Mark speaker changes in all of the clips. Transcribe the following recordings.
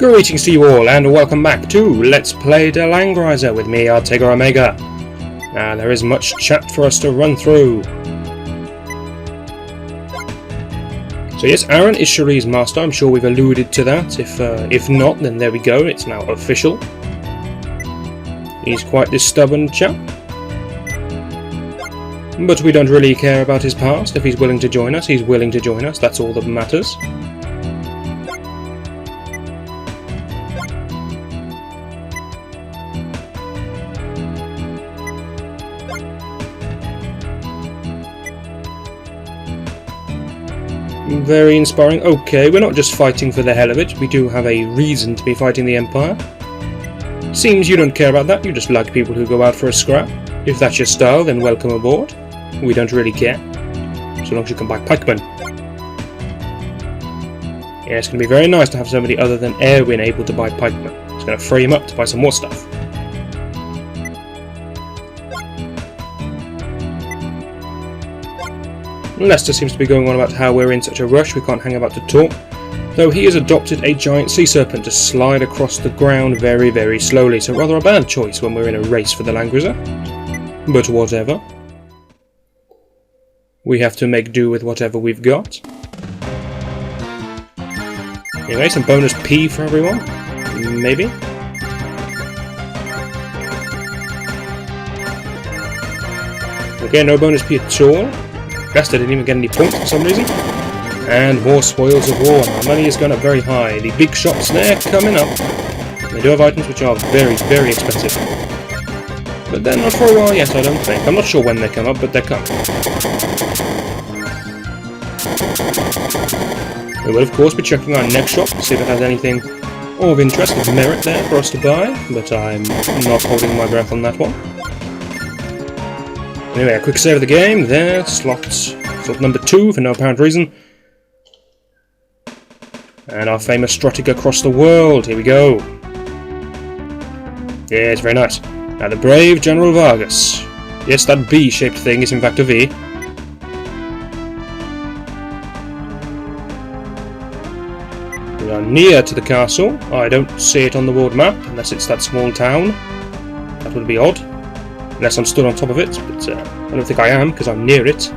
Speaker 1: Greetings to you all, and welcome back to Let's Play the Langrisser with me, Artega Omega. Now, there is much chat for us to run through. So yes, Aaron is Cherie's master. I'm sure we've alluded to that. If not, then there we go. It's now official. He's quite this stubborn chap. But we don't really care about his past. If he's willing to join us, he's willing to join us. That's all that matters. Very inspiring. Okay, we're not just fighting for the hell of it. We do have a reason to be fighting the Empire. Seems you don't care about that. You just like people who go out for a scrap. If that's your style, then welcome aboard. We don't really care, so long as you can buy pikemen. Yeah, it's going to be very nice to have somebody other than Erwin able to buy pikemen. It's going to free him up to buy some more stuff. Lester seems to be going on about how we're in such a rush we can't hang about to talk, though he has adopted a giant sea serpent to slide across the ground very, very slowly, so rather a bad choice when we're in a race for the Langrisser. But whatever. We have to make do with whatever we've got. Anyway, some bonus P for everyone. Maybe. Okay, no bonus P at all. Lester didn't even get any points for some reason. And more spoils of war. Our money has gone up very high. The big shops there coming up. They do have items which are very, very expensive. But they're not for a while yet, I don't think. I'm not sure when they come up, but they're coming. We will of course be checking our next shop to see if it has anything of interest, of merit there for us to buy, but I'm not holding my breath on that one. Anyway, a quick save of the game there, slot number 2 for no apparent reason. And our famous Artega across the world, here we go. Yeah, it's very nice. Now the brave General Vargas. Yes, that B-shaped thing is in fact a V. We are near to the castle. I don't see it on the world map, unless it's that small town. That would be odd. Unless I'm stood on top of it, but I don't think I am, because I'm near it.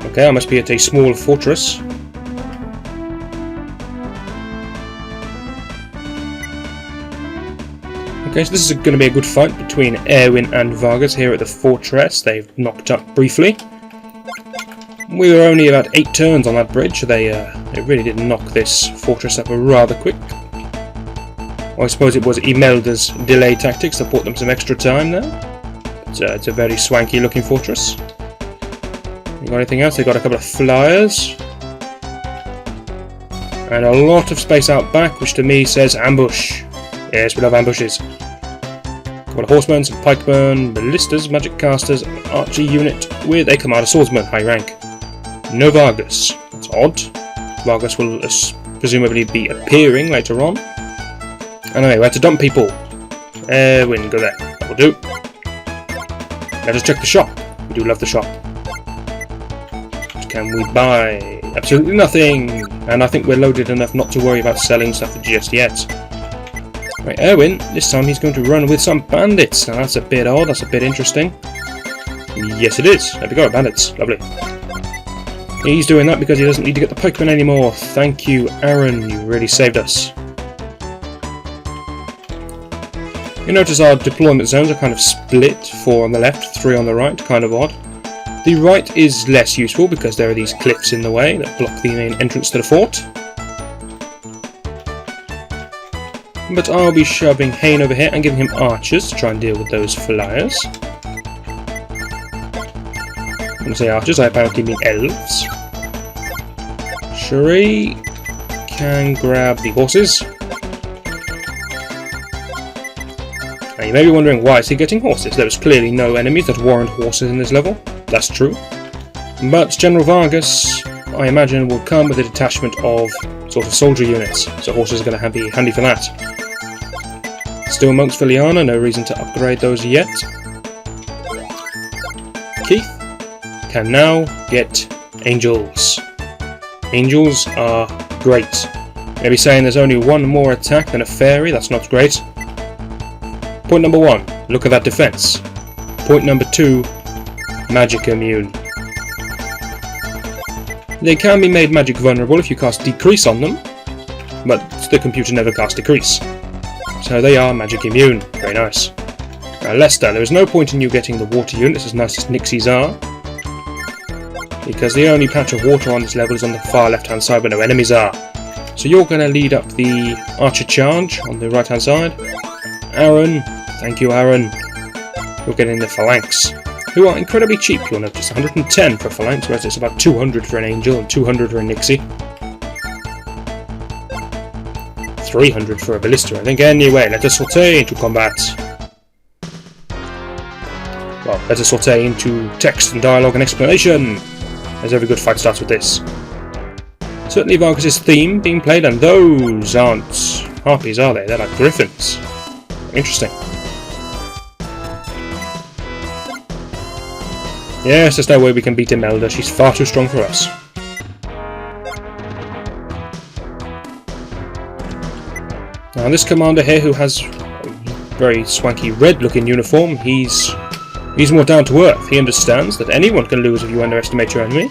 Speaker 1: Okay, I must be at a small fortress. Okay, so this is going to be a good fight between Erwin and Vargas here at the fortress. They've knocked up briefly. We were only about 8 turns on that bridge, so they really did knock this fortress up rather quick. I suppose it was Imelda's delay tactics that bought them some extra time there. But, it's a very swanky looking fortress. You got anything else? They got a couple of flyers. And a lot of space out back, which to me says ambush. Yes, we love ambushes. A couple of horsemen, some pikemen, ballistas, magic casters, an archery unit with a commander swordsman, high rank. No Vargas. That's odd. Vargas will presumably be appearing later on. Anyway, we have to dump people. Erwin, go there. That will do. Let us check the shop. We do love the shop. What can we buy? Absolutely nothing. And I think we're loaded enough not to worry about selling stuff just yet. Right, Erwin, this time he's going to run with some bandits. Now that's a bit odd, that's a bit interesting. Yes it is. There we go, bandits. Lovely. He's doing that because he doesn't need to get the pikemen anymore. Thank you, Aaron. You really saved us. You notice our deployment zones are kind of split, 4 on the left, 3 on the right, kind of odd. The right is less useful because there are these cliffs in the way that block the main entrance to the fort. But I'll be shoving Hayne over here and giving him archers to try and deal with those flyers. When I say archers, I apparently mean elves. Cherie can grab the horses. Now you may be wondering, why is he getting horses? There is clearly no enemies that warrant horses in this level. That's true. But General Vargas, I imagine, will come with a detachment of sort of soldier units, so horses are going to be handy for that. Still monks for Liana, no reason to upgrade those yet. Keith can now get angels. Angels are great. Maybe saying there's only one more attack than a fairy, that's not great. Point number 1, look at that defense. Point number 2, magic immune. They can be made magic vulnerable if you cast decrease on them, but the computer never casts decrease. So they are magic immune. Very nice. Lester, there is no point in you getting the water units as nice as Nixie's are, because the only patch of water on this level is on the far left hand side where no enemies are. So you're going to lead up the archer charge on the right hand side. Aaron, thank you Aaron, you're getting the phalanx, who are incredibly cheap, you'll notice. 110 for a phalanx, whereas it's about 200 for an angel and 200 for a Nixie. 300 for a ballista, I think. Anyway, let us saute into combat. Well, let us saute into text and dialogue and explanation, as every good fight starts with this. Certainly Vargas's theme being played, and those aren't harpies, are they? They're like griffins. Interesting. Yes, there's no way we can beat Imelda, she's far too strong for us. Now this commander here, who has a very swanky red looking uniform, he's more down to earth. He understands that anyone can lose if you underestimate your enemy.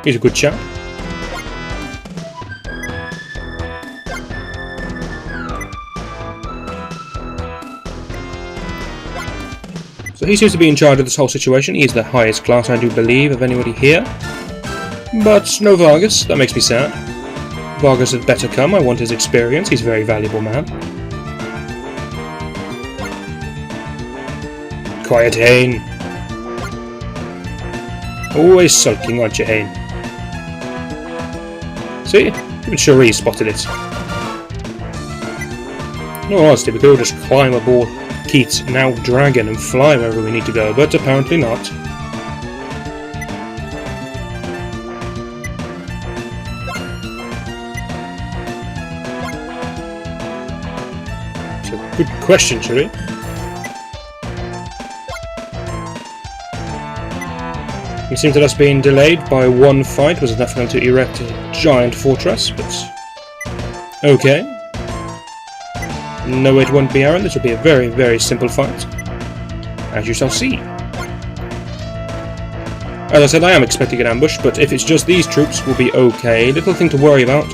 Speaker 1: He's a good chap. So he seems to be in charge of this whole situation. He is the highest class, I do believe, of anybody here. But no Vargas, that makes me sad. Vargas had better come, I want his experience, he's a very valuable man. Quiet, Hane. Always sulking, aren't you, Hane? See? Even Cherie spotted it. No, honestly, we could all just climb aboard Keith's now dragon and fly wherever we need to go, but apparently not. It's a good question, Cherie. It seems that us being delayed by one fight was enough for them to erect a giant fortress, but okay. No, it won't be, Aaron. This will be a very, very simple fight, as you shall see. As I said, I am expecting an ambush, but if it's just these troops, we'll be okay. Little thing to worry about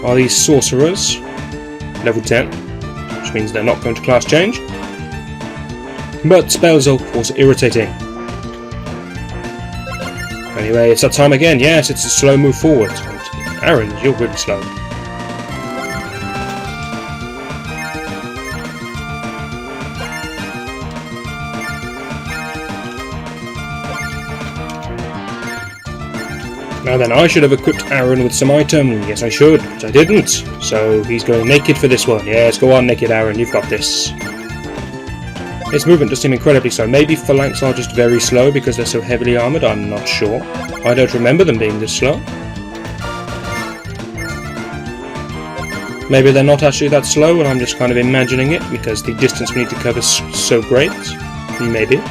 Speaker 1: are these sorcerers, level 10, which means they're not going to class change. But spells are, of course, irritating. Anyway, it's that time again. Yes, it's a slow move forward. And Aaron, you're really slow. Now then, I should have equipped Aaron with some item. Yes, I should, but I didn't. So he's going naked for this one. Yes, go on naked, Aaron. You've got this. Its movement does seem incredibly slow. Maybe phalanx are just very slow because they're so heavily armoured. I'm not sure. I don't remember them being this slow. Maybe they're not actually that slow and I'm just kind of imagining it because the distance we need to cover is so great. Maybe.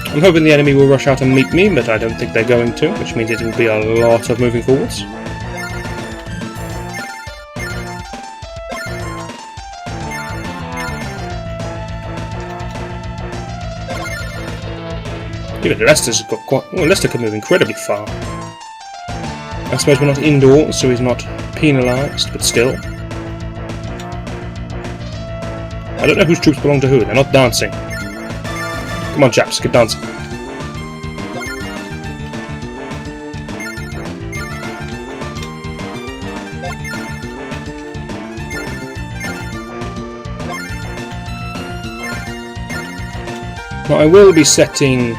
Speaker 1: I'm hoping the enemy will rush out and meet me, but I don't think they're going to, which means it will be a lot of moving forwards. Even Lester's got quite... Well, Lester can move incredibly far. I suppose we're not indoors, so he's not penalised, but still. I don't know whose troops belong to who, they're not dancing. Come on chaps, get dancing. Now I will be setting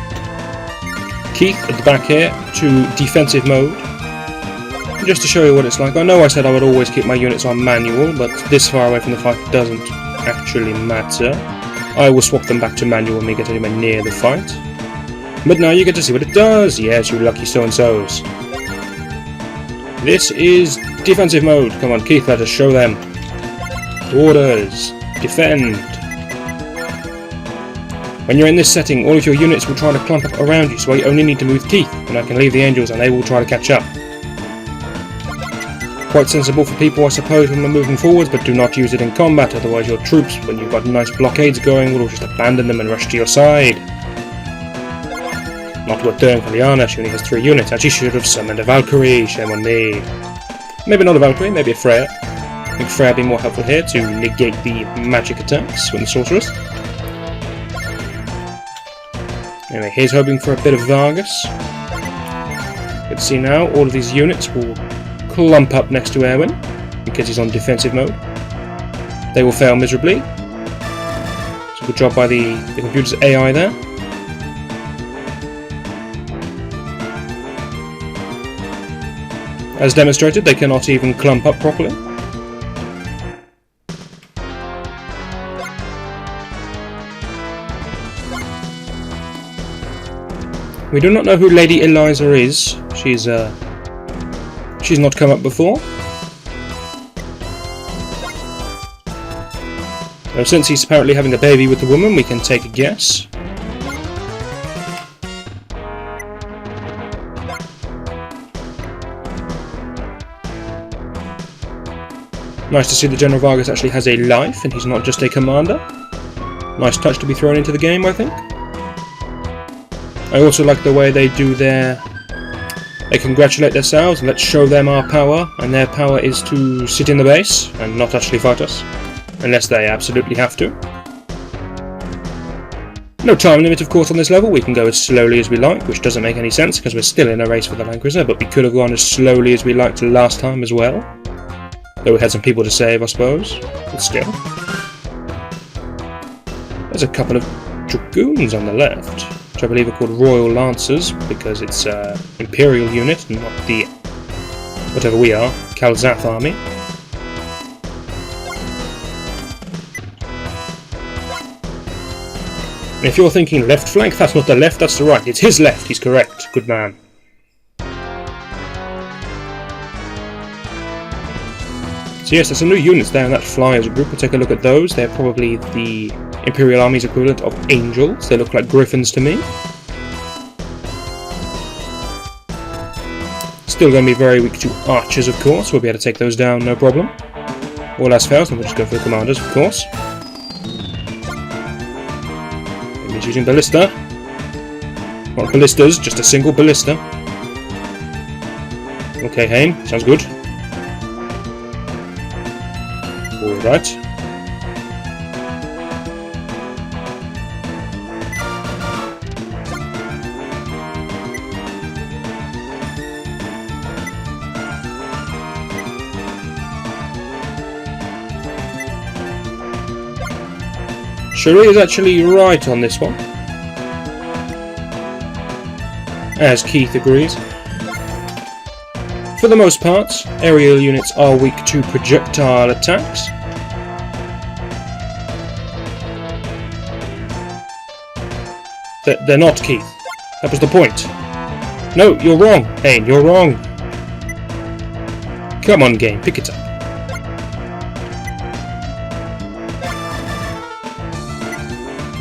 Speaker 1: Keith at the back here to defensive mode, just to show you what it's like. I know I said I would always keep my units on manual, but this far away from the fight doesn't actually matter. I will swap them back to manual when we get anywhere near the fight. But now you get to see what it does. Yes, you lucky so-and-sos. This is defensive mode. Come on, Keith, let us show them. Orders. Defend. When you're in this setting, all of your units will try to clump up around you, so I only need to move Keith, and I can leave the angels and they will try to catch up. Quite sensible for people, I suppose, when we're moving forwards, but do not use it in combat, otherwise your troops, when you've got nice blockades going, will just abandon them and rush to your side. Not worth doing for Liana, she only has 3 units. Actually, she should have summoned a Valkyrie, shame on me. Maybe not a Valkyrie, maybe a Freya. I think Freya would be more helpful here to negate the magic attacks with the sorceress. Anyway, here's hoping for a bit of Vargas. You can see now, all of these units will clump up next to Erwin, because he's on defensive mode. They will fail miserably. So good job by the computer's AI there. As demonstrated, they cannot even clump up properly. We do not know who Lady Eliza is. She's not come up before. So since he's apparently having a baby with the woman, we can take a guess. Nice to see that General Vargas actually has a life and he's not just a commander. Nice touch to be thrown into the game, I think. I also like the way they do their... They congratulate themselves, and let's show them our power, and their power is to sit in the base and not actually fight us, unless they absolutely have to. No time limit, of course, on this level. We can go as slowly as we like, which doesn't make any sense because we're still in a race for the Langrisser, but we could have gone as slowly as we liked last time as well. Though we had some people to save, I suppose, but still. There's a couple of dragoons on the left, which I believe are called Royal Lancers, because it's an Imperial unit, not the, whatever we are, Kalzath army. And if you're thinking left flank, that's not the left, that's the right. It's his left, he's correct. Good man. So yes, there's some new units there in that flyers group. We'll take a look at those. They're probably the Imperial Army's equivalent of angels. They look like griffins to me. Still going to be very weak to archers, of course. We'll be able to take those down, no problem. All else fails, then we'll just go for the commanders, of course. He's using ballista. Not ballistas, just a single ballista. Okay, Hain, sounds good. Alright. Cherie is actually right on this one, as Keith agrees. For the most part, aerial units are weak to projectile attacks. They're not, Keith. That was the point. No, you're wrong, Hain, you're wrong. Come on, game, pick it up.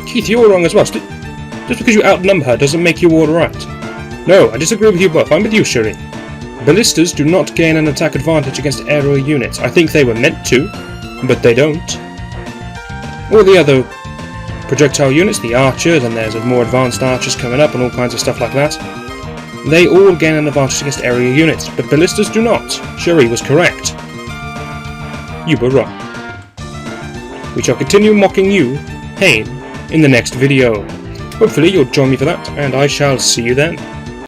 Speaker 1: Keith, you're wrong as well. Just because you outnumber her doesn't make you all right. No, I disagree with you both. I'm with you, Cherie. Ballistas do not gain an attack advantage against aerial units. I think they were meant to, but they don't. All the other projectile units, the archers, and there's more advanced archers coming up and all kinds of stuff like that, they all gain an advantage against aerial units, but ballistas do not. Cherie was correct. You were wrong. We shall continue mocking you, Hain, in the next video. Hopefully you'll join me for that, and I shall see you then.